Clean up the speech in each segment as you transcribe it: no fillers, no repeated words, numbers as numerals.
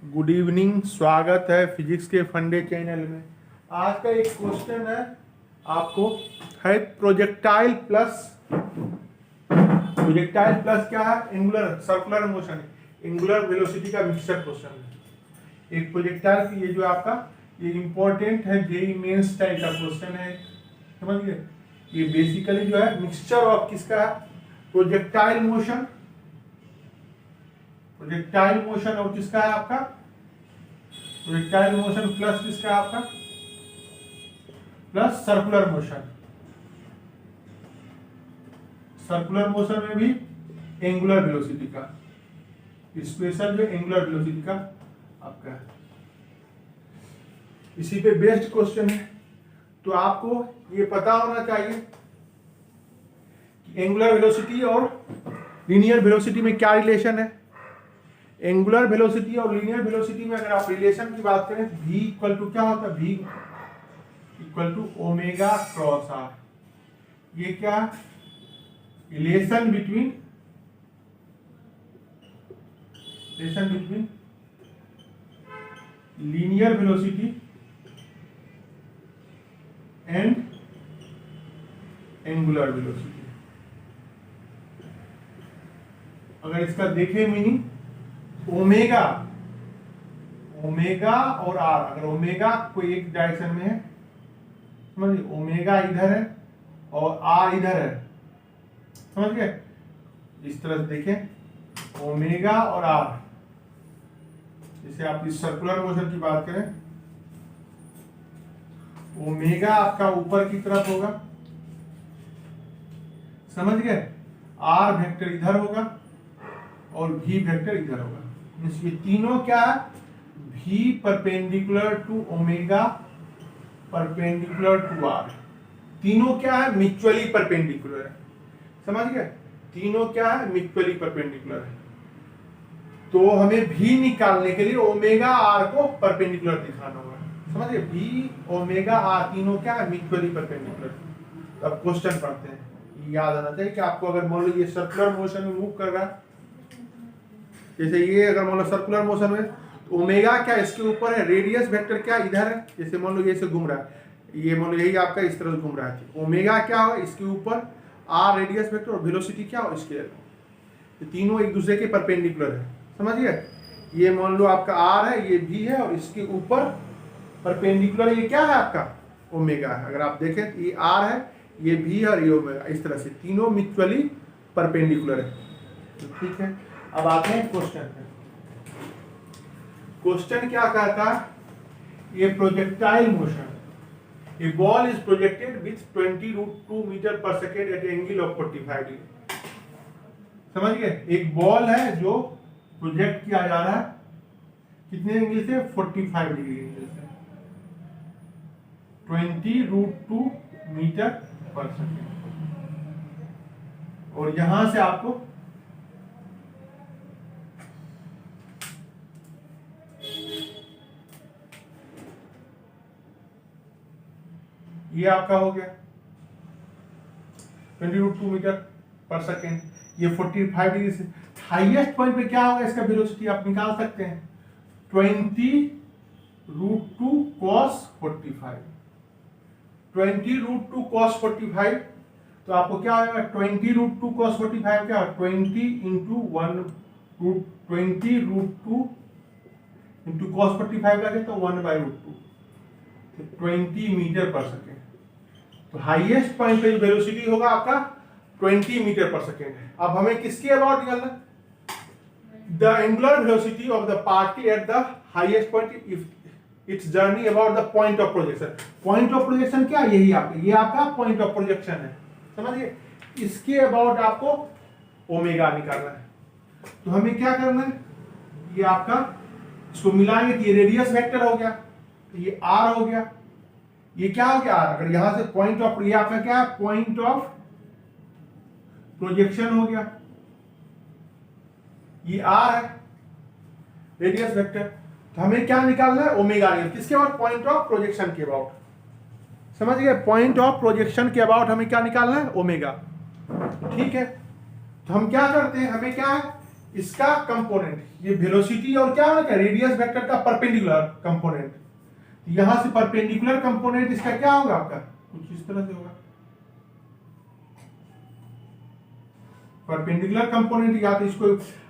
Good evening, स्वागत है physics के फंडे चैनल में। आज का एक क्वेश्चन है आपको, है प्रोजेक्टाइल प्लस क्या है? Angular circular motion, angular velocity का मिक्सचर क्वेश्चन है। एक प्रोजेक्टाइल की ये जो आपका ये इंपॉर्टेंट है, जेईई मेंस टाइप का क्वेश्चन है, समझ गए। ये बेसिकली जो है मिक्सचर ऑफ किसका है? प्रोजेक्टाइल मोशन और किसका है आपका? प्रोजेक्टाइल मोशन प्लस किसका है आपका? प्लस सर्कुलर मोशन में भी एंगुलर वेलोसिटी का, स्पेशल जो एंगुलर वेलोसिटी का आपका है। इसी पे बेस्ड क्वेश्चन है। तो आपको ये पता होना चाहिए कि एंगुलर वेलोसिटी और लीनियर वेलोसिटी में क्या रिलेशन है। एंगुलर वेलोसिटी और लीनियर वेलोसिटी में अगर आप रिलेशन की बात करें तो v इक्वल टू क्या होता है? v equal to omega cross R. ये क्या relation between linear velocity and angular velocity. अगर इसका देखें मीनिंग, ओमेगा और आर, अगर ओमेगा कोई एक डायरेक्शन में है, समझिए, ओमेगा इधर है और आर इधर है, समझ गए। इस तरह से देखें, ओमेगा और आर, जैसे आप इस सर्कुलर मोशन की बात करें, ओमेगा आपका ऊपर की तरफ होगा, समझ गए, आर वेक्टर इधर होगा और भी वेक्टर इधर होगा। ये तीनों क्या है? v perpendicular to omega perpendicular to R. तीनों क्या है? म्यूचुअली परपेंडिकुलर है, समझ गए। तीनों क्या है? म्यूचुअली परपेंडिकुलर है। तो हमें v निकालने के लिए ओमेगा आर को परपेंडिकुलर दिखाना होगा, समझ गए। v ओमेगा आर तीनों क्या है? Mutually perpendicular. अब क्वेश्चन पढ़ते हैं। याद आना चाहिए कि आपको अगर मान लो ये सर्कुलर मोशन में मूव कर रहा है, जैसे ये अगर मान लो सर्कुलर मोशन में, तो ओमेगा क्या इसके ऊपर है, रेडियस वेक्टर क्या इधर है, जैसे मान लो ये से घूम रहा है, ये मान लो यही आपका इस तरह से घूम रहा है, ओमेगा क्या हो इसके ऊपर, आर रेडियस वेक्टर और वेलोसिटी क्या हो इसके, तो तीनों एक दूसरे के परपेंडिकुलर है, समझिए। ये मान लो आपका आर है, ये भी है, और इसके ऊपर परपेंडिकुलर ये क्या है आपका? ओमेगा है। अगर आप देखें तो ये आर है, ये भी है और ये ओमेगा, इस तरह से तीनों म्यूचुअली परपेंडिकुलर है। तो ठीक है, अब आते हैं क्वेश्चन पे। क्वेश्चन क्या कहता है? ये projectile motion, a ball is projected with 20√2 metre per second at angle of 45 degree. समझ गए, एक बॉल है जो प्रोजेक्ट किया जा रहा है कितने एंगल से? 45 डिग्री एंगल से, 20√2 मीटर पर सेकेंड। और यहां से आपको ये आपका हो गया 20√2 मीटर पर सेकेंड, ये 45 डिग्री से हाईएस्ट पॉइंट पे क्या होगा इसका वेलोसिटी आप निकाल सकते हैं, 20√2 cos 45, 20√2 cos 45। तो आपको क्या आएगा? 20√2 cos 45 क्या? 20 इंटू 20√2 इंटू cos 45 का तो 1/√2, 20 मीटर पर सेकेंड। तो हाईएस्ट पॉइंट पे वेलोसिटी होगा आपका 20 मीटर पर सेकेंड है। अब हमें किसके अबाउट निकालना? The angular velocity of the particle at the highest point if it's journey about the point of projection. Point of projection क्या? यही आपका, ये आपका पॉइंट ऑफ प्रोजेक्शन है, समझिए। इसके अबाउट आपको ओमेगा निकालना है। तो हमें क्या करना है? ये आपका, इसको मिलाएंगे तो ये रेडियस वेक्टर हो गया, ये आर हो गया, ये क्या हो गया? अगर यहां से पॉइंट ऑफ, ये आपका क्या है? पॉइंट ऑफ प्रोजेक्शन हो गया, ये आर है रेडियस वेक्टर। तो हमें क्या निकालना है? ओमेगा निकालना। किसके अबाउट? पॉइंट ऑफ प्रोजेक्शन के अबाउट, समझ गए। पॉइंट ऑफ प्रोजेक्शन के अबाउट हमें क्या निकालना है? ओमेगा। ठीक है, तो हम क्या करते हैं, हमें क्या है, इसका कंपोनेंट, ये वेलोसिटी और क्या होगा, रेडियस वेक्टर का परपेंडिकुलर कंपोनेंट। यहां से परपेंडिकुलर कंपोनेंट इसका क्या होगा आपका, कुछ इस तरह से होगा। परपेंडिकुलर कंपोनेंट, या तो इसको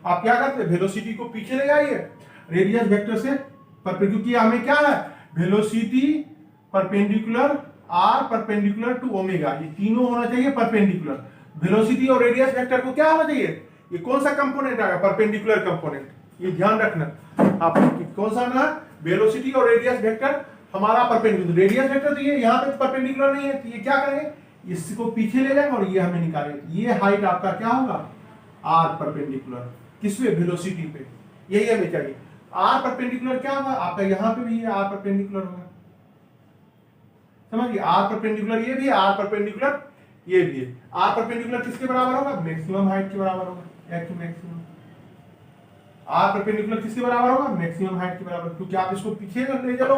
आप क्या करते हैं, वेलोसिटी को पीछे ले जाइए रेडियस वेक्टर से क्योंकि हमें क्या है, velocity perpendicular R perpendicular to omega, ये तीनों होना चाहिए परपेंडिकुलर। वेलोसिटी और रेडियस वेक्टर को क्या होना चाहिए, ये कौन सा कंपोनेंट आएगा, परपेंडिकुलर कंपोनेंट। ये ध्यान रखना आप, कौन सा ना, वेलोसिटी और रेडियस वेक्टर हमारा परपेंडिकुलर, रेडियस वेक्टर तो ये यहाँ पे परपेंडिकुलर नहीं है, तो ये क्या करेंगे, इसको पीछे ले जाएंगे और ये हमें निकालेंगे। ये हाइट आपका क्या होगा, आर परपेंडिकुलर, किसपे, वेलोसिटी पे, यही हमें चाहिए। आर परपेंडिकुलर क्या होगा आपका, यहाँ पे भी ये आर परपेंडिकुलर होगा, समझिए, आर परपेंडिकुलर ये भी है, आर परपेंडिकुलर ये भी है। आर परपेंडिकुलर किसके बराबर होगा, मैक्सिमम हाइट के बराबर होगा, एक्स मैक्सिमम। आर परपेंडिकुलर किसके बराबर होगा, मैक्सिमम हाइट के बराबर, क्योंकि आप इसको पीछे ले चलो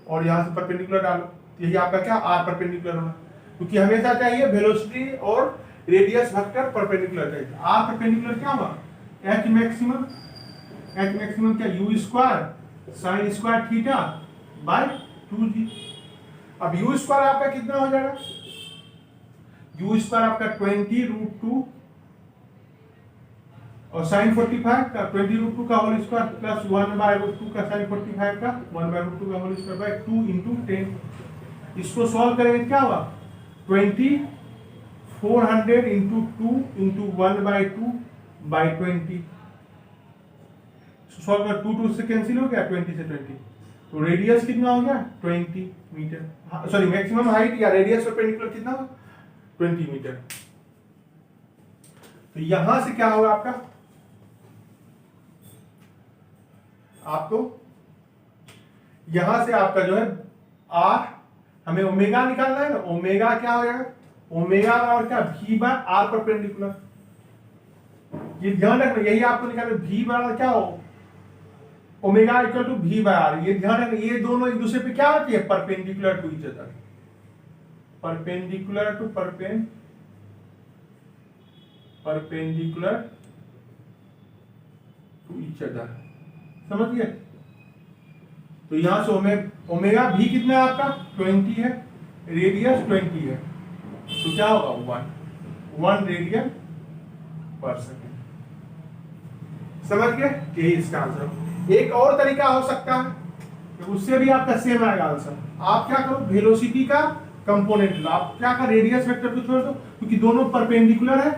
और यहां से परपेंडिकुलर डालो, यही आपका क्या, आर परपेंडिकुलर होगा। क्योंकि हमेशा चाहिए वेलोसिटी और रेडियस वेक्टर परपेंडिकुलर चाहिए। आर परपेंडिकुलर क्या होगा, एच मैक्सिमम, एच मैक्सिमम क्या, you square sine square theta by 2g। अब यू स्क्वायर आपका कितना हो जाएगा, यू स्क्वायर आपका 20√2 और साइन 45 का 20√2 का होल स्क्वायर प्लस 1/√2 का साइन 45 का 1/√2 का होल स्क्वायर बाय 2 × 10। इसको सॉल्व करेंगे क्या हुआ, 400 × 2 × 1/2/20। सॉल्व कर, 2 2 से कैंसिल हो गया, 20 से 20, तो रेडियस कितना हो गया, 20 मीटर, सॉरी मैक्सिमम हाइट या रेडियस परपेंडिकुलर कितना होगा, 20 मीटर। तो यहां से क्या होगा आपका, आपको यहां से आपका जो है आर, हमें ओमेगा निकालना है ना, ओमेगा क्या हो जाएगा, ओमेगा और क्या, भी बाय आर परपेंडिकुलर। ये ध्यान रखना, यही आपको निकालना, भी बराबर क्या हो, ओमेगा इक्वल टू भी बाय आर। ये ध्यान रखना, ये दोनों एक दूसरे पे क्या होती है, perpendicular to each other, perpendicular to perpendicular to each other, समझिए। तो यहां से ओमेगा भी कितना है आपका, 20 है, रेडियस 20 है, तो क्या होगा, 1 रेडियन पर सेकेंड, समझ गए, यही इसका आंसर। एक और तरीका हो सकता है, तो उससे भी आपका सेम आएगा आंसर। आप क्या करो, वेलोसिटी का कंपोनेंट लो, आप क्या कर, रेडियस वेक्टर को छोड़ दो, क्योंकि दोनों परपेंडिकुलर है,